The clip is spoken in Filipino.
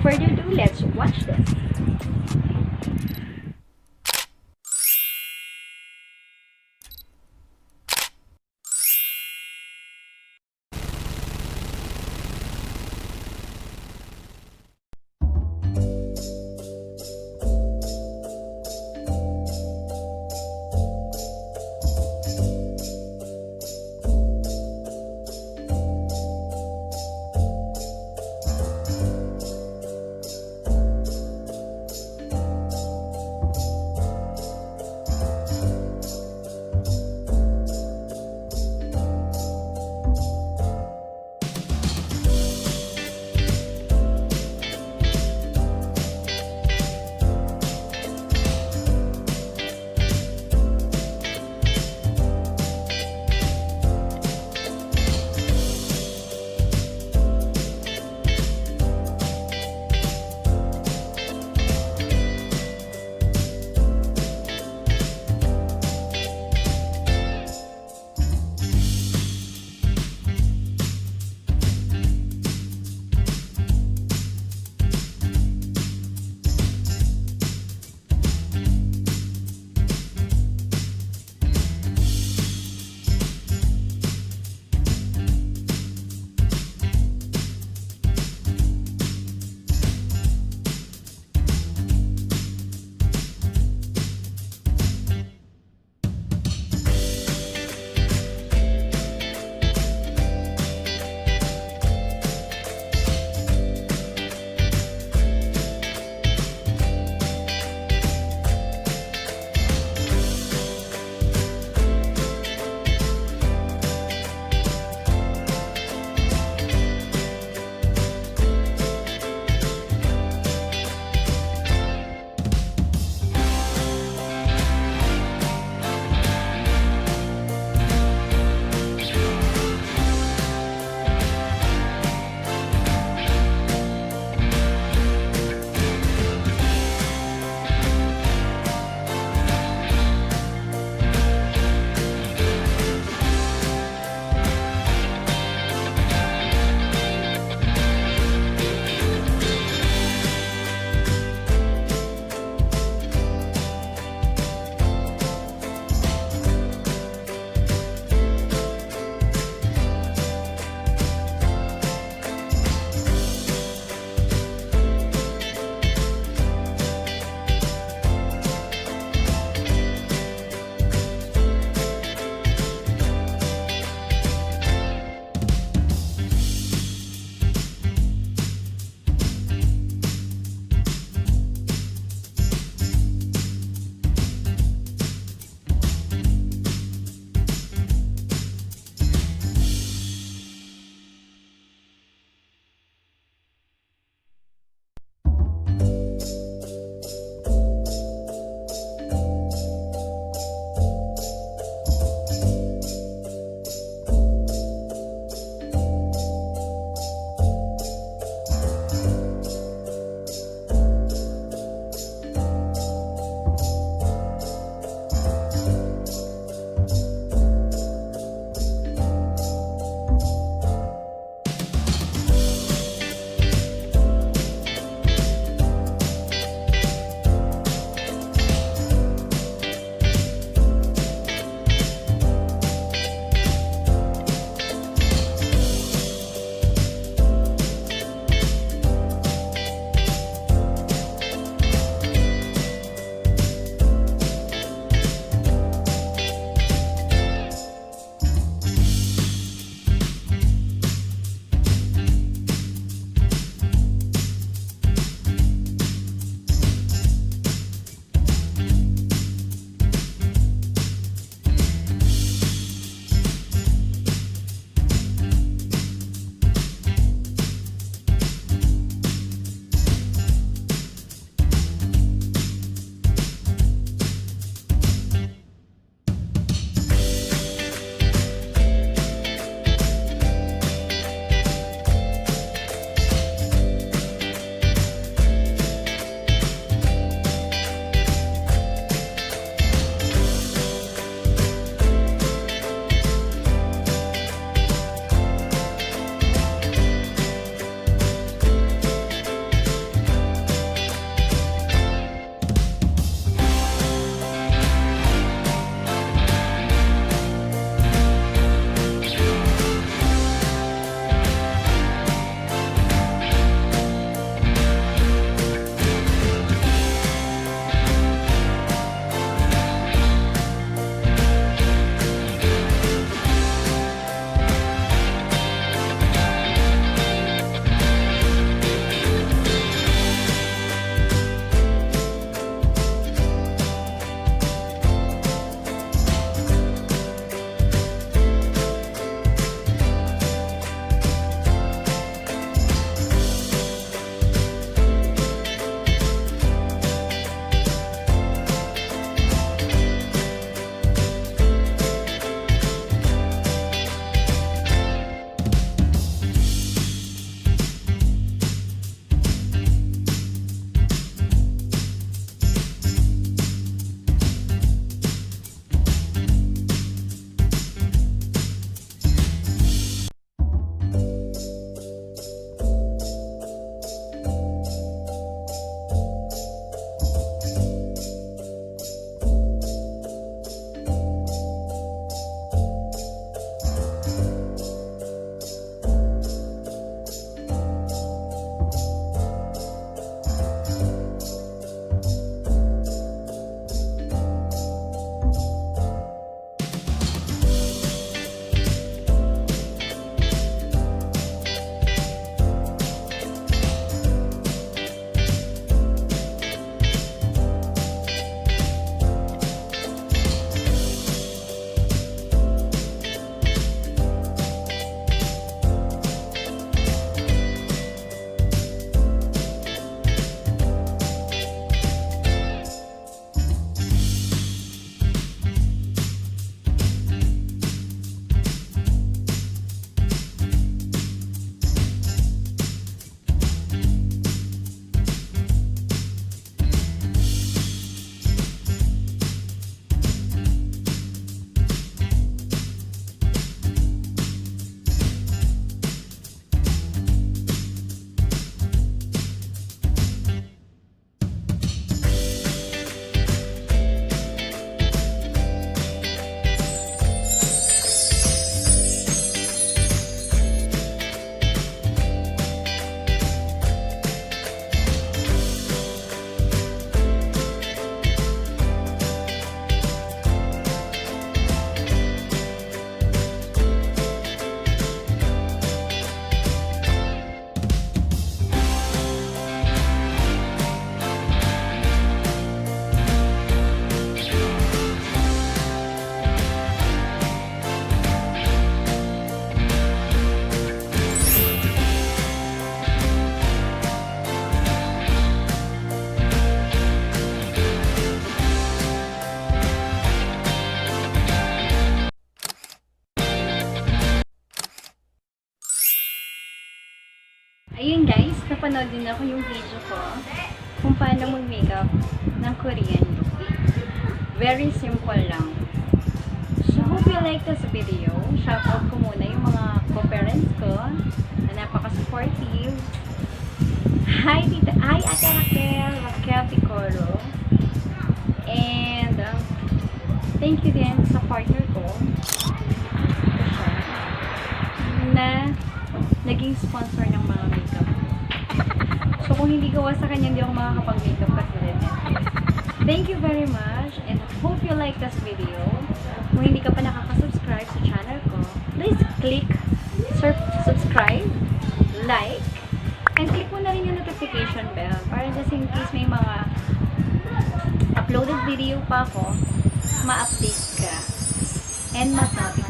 without further ado, let's watch this. Ayun guys, napanood din ako yung video ko kung paano mag-makeup ng Korean look. Very simple lang. So, hope you like this video. Shoutout ko muna yung mga co-parents ko na napaka-supportive. Hi, Tita. Hi, Ate Raquel Picoro. And, thank you din sa partner ko. Na naging sponsor ng mga makeup. So, kung hindi gawa sa kanya, hindi ako makakapag-makeup kasi rin. Thank you very much and hope you like this video. Kung hindi ka pa nakaka-subscribe sa channel ko, please click subscribe, like, and click mo na rin yung notification bell para just in case may mga uploaded video pa ako, ma-update ka and ma-notify.